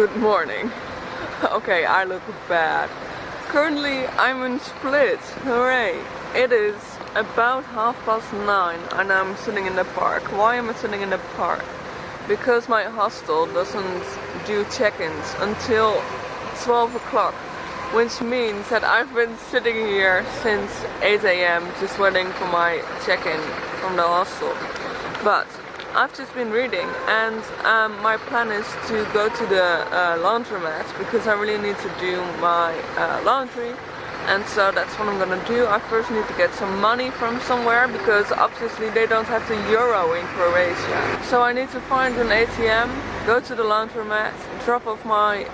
Good morning. Okay, I look bad. Currently I'm in Split. Hooray! It is about 9:30 and I'm sitting in the park. Why am I sitting in the park? Because my hostel doesn't do check-ins until 12 o'clock, which means that I've been sitting here since 8 AM just waiting for my check-in from the hostel. But I've just been reading, and my plan is to go to the laundromat because I really need to do my laundry, and so that's what I'm gonna do. I first need to get some money from somewhere because obviously they don't have the euro in Croatia. So I need to find an ATM, go to the laundromat, drop off my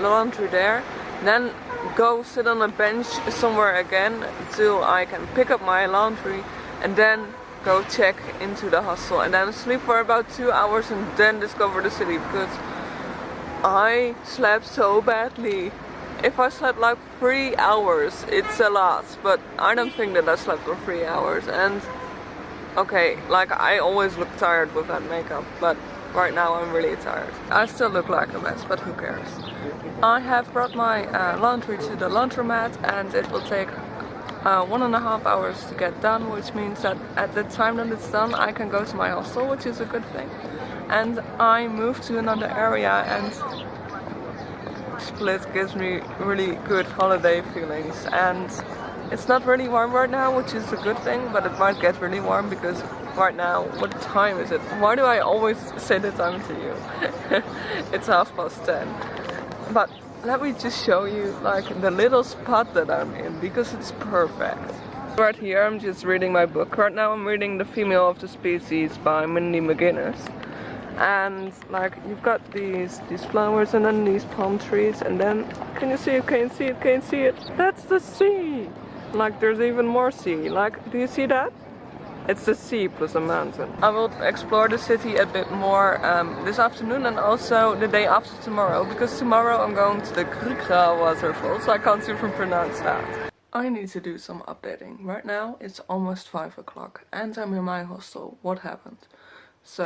laundry there, then go sit on a bench somewhere again till I can pick up my laundry, and then go check into the hostel and then sleep for about 2 hours and then discover the city because I slept so badly. If I slept like 3 hours, it's a lot, but I don't think that I slept for 3 hours. And okay, like I always look tired with that makeup, but right now I'm really tired. I still look like a mess, but who cares? I have brought my laundry to the laundromat and it will take 1.5 hours to get done, which means that at the time that it's done I can go to my hostel, which is a good thing. And I moved to another area, and Split gives me really good holiday feelings, and it's not really warm right now, which is a good thing, but it might get really warm because right now, what time is it? Why do I always say the time to you? It's 10:30. But let me just show you like the little spot that I'm in because it's perfect. Right here I'm just reading my book. Right now I'm reading The Female of the Species by Mindy McGuinness. And like you've got these flowers and then these palm trees, and then can you see it? Can you see it? Can you see it? That's the sea! Like there's even more sea. Like, do you see that? It's the sea plus a mountain. I will explore the city a bit more this afternoon and also the day after tomorrow, because tomorrow I'm going to the Krka waterfall, so I can't even pronounce that. I need to do some updating. Right now it's almost 5 o'clock and I'm in my hostel. What happened? So,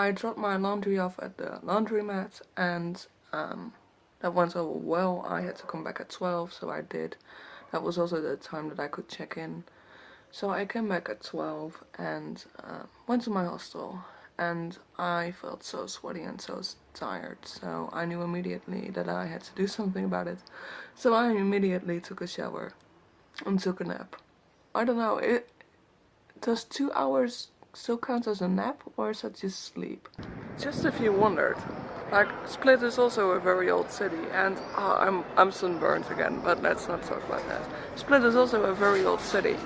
I dropped my laundry off at the laundromat and that went over well. I had to come back at 12, so I did. That was also the time that I could check in. So I came back at 12 and went to my hostel, and I felt so sweaty and so tired, so I knew immediately that I had to do something about it. So I immediately took a shower and took a nap. I don't know, does 2 hours still count as a nap, or is that just sleep? Just if you wondered, like Split is also a very old city, and I'm sunburned again, but let's not talk about that. Split is also a very old city,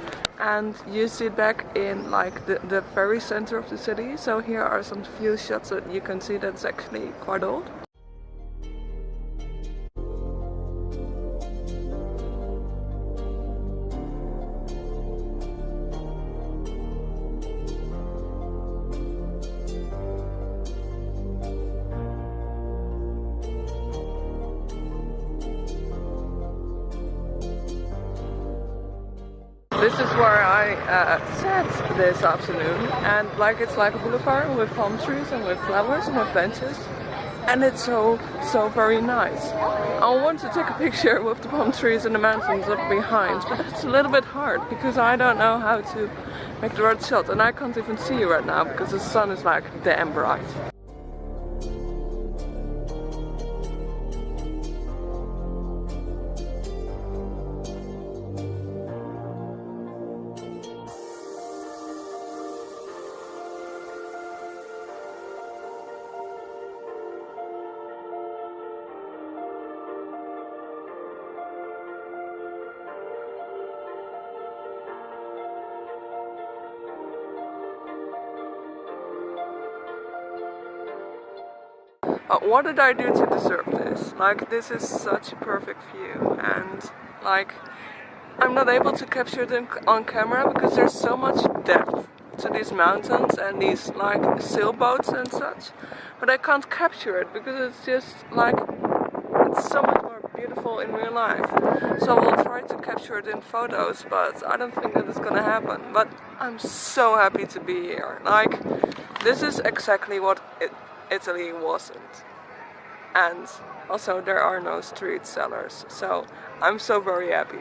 and you sit back in like the very center of the city, so here are some few shots that you can see that's actually quite old. This is where I sat this afternoon, and like it's like a boulevard with palm trees and with flowers and with benches, and it's so very nice. I want to take a picture with the palm trees and the mountains up behind, but it's a little bit hard because I don't know how to make the right shot, and I can't even see you right now because the sun is like damn bright. What did I do to deserve this? Like, this is such a perfect view, and like I'm not able to capture it on camera because there's so much depth to these mountains and these like sailboats and such, but I can't capture it because it's just like it's so much more beautiful in real life. So I will try to capture it in photos, but I don't think that it's gonna happen. But I'm so happy to be here. Like, this is exactly what Italy wasn't. and also there are no street sellers, so I'm so very happy.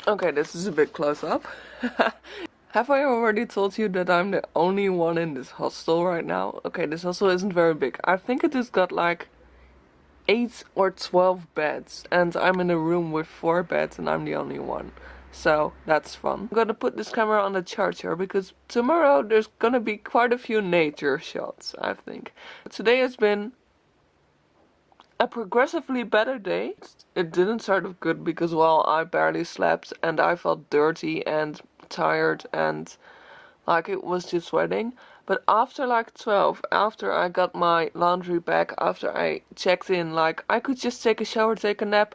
Okay, this is a bit close up. Have I already told you that I'm the only one in this hostel right now? Okay, this hostel isn't very big. I think it has got like 8 or 12 beds, and I'm in a room with 4 beds and I'm the only one. So that's fun. I'm gonna put this camera on the charger because tomorrow there's gonna be quite a few nature shots, I think. Today has been a progressively better day. It didn't start off good because, well, I barely slept and I felt dirty and tired and like it was just sweating. But after like 12, after I got my laundry back, after I checked in, like I could just take a shower, take a nap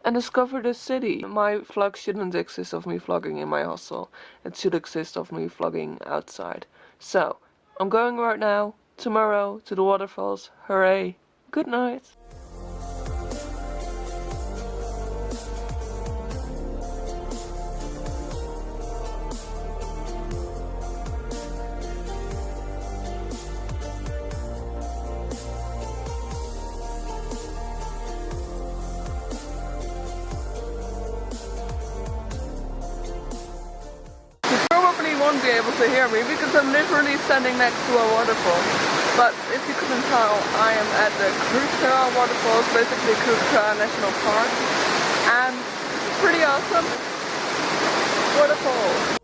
and discover the city. My vlog shouldn't exist of me vlogging in my hostel. It should exist of me vlogging outside. So, I'm going right now, tomorrow, to the waterfalls. Hooray! Good night! You won't be able to hear me because I'm literally standing next to a waterfall. But if you couldn't tell, I am at the Krka waterfalls, basically Krka National Park, and it's pretty awesome waterfall.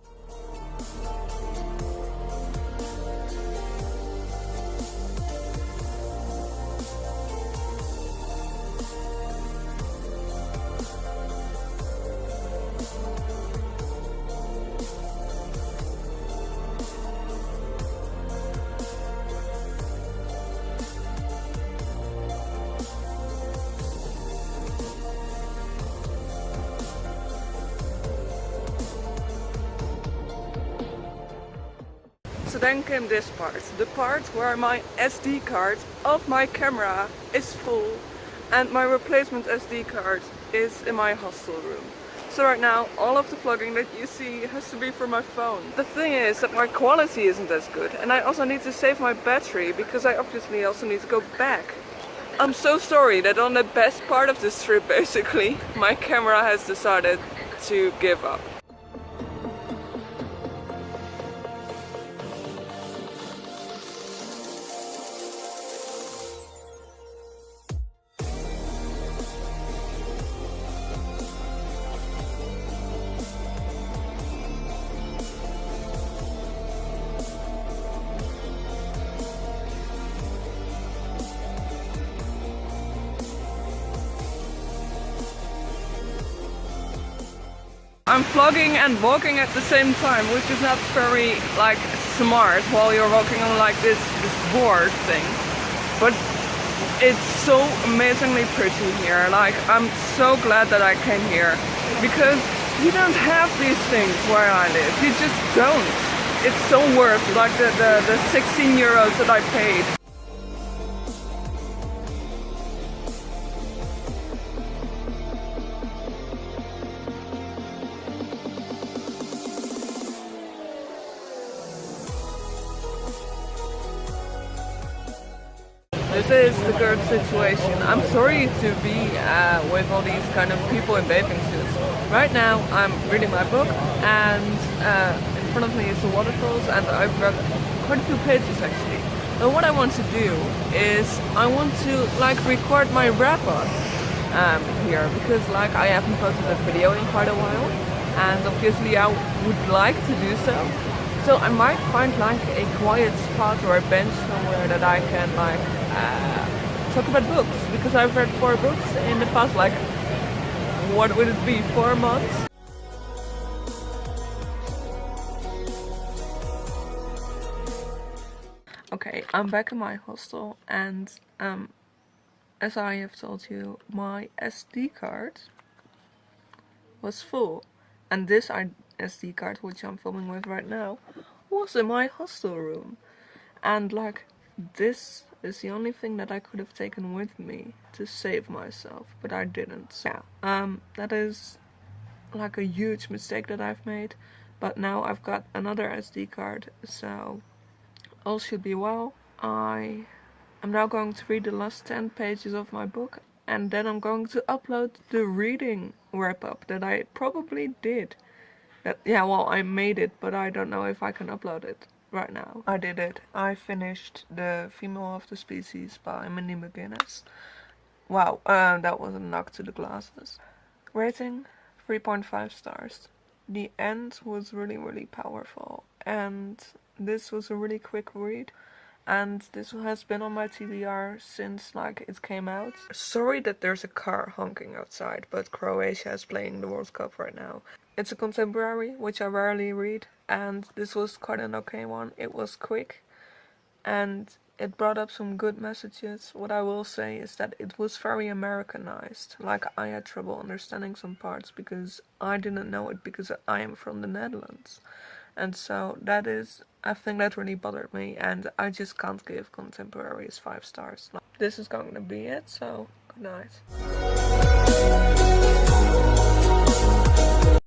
So then came this part, the part where my SD card of my camera is full and my replacement SD card is in my hostel room. So right now all of the vlogging that you see has to be from my phone. The thing is that my quality isn't as good and I also need to save my battery because I obviously also need to go back. I'm so sorry that on the best part of this trip basically, my camera has decided to give up. I'm vlogging and walking at the same time, which is not very like smart while you're walking on like this board thing. But it's so amazingly pretty here. Like I'm so glad that I came here because you don't have these things where I live. You just don't. It's so worth like the 16 euros that I paid. This is the current situation. I'm sorry to be with all these kind of people in bathing suits. Right now I'm reading my book and in front of me is the waterfalls and I've read quite a few pages actually. But what I want to do is I want to like record my wrap up here because like I haven't posted a video in quite a while and obviously I would like to do so. So I might find like a quiet spot or a bench somewhere that I can like talk about books because I've read 4 books in the past like, what would it be, 4 months? Okay, I'm back in my hostel and as I have told you, my SD card was full and this SD card, which I'm filming with right now, was in my hostel room and like this is the only thing that I could have taken with me to save myself, but I didn't. So, yeah, that is like a huge mistake that I've made, but now I've got another SD card, so all should be well. I am now going to read the last 10 pages of my book, and then I'm going to upload the reading wrap-up that I probably did. Yeah, well, I made it, but I don't know if I can upload it right now. I did it. I finished The Female of the Species by Minnie McGuinness. Wow, that was a knock to the glasses. Rating 3.5 stars. The end was really powerful, and this was a really quick read, and this has been on my TBR since like it came out. Sorry that there's a car honking outside, but Croatia is playing the World Cup right now. It's a contemporary, which I rarely read, and this was quite an okay one. It was quick, and it brought up some good messages. What I will say is that it was very Americanized. Like, I had trouble understanding some parts because I didn't know it because I am from the Netherlands. And so that is, I think that really bothered me, and I just can't give contemporaries 5 stars. This is going to be it, so good night.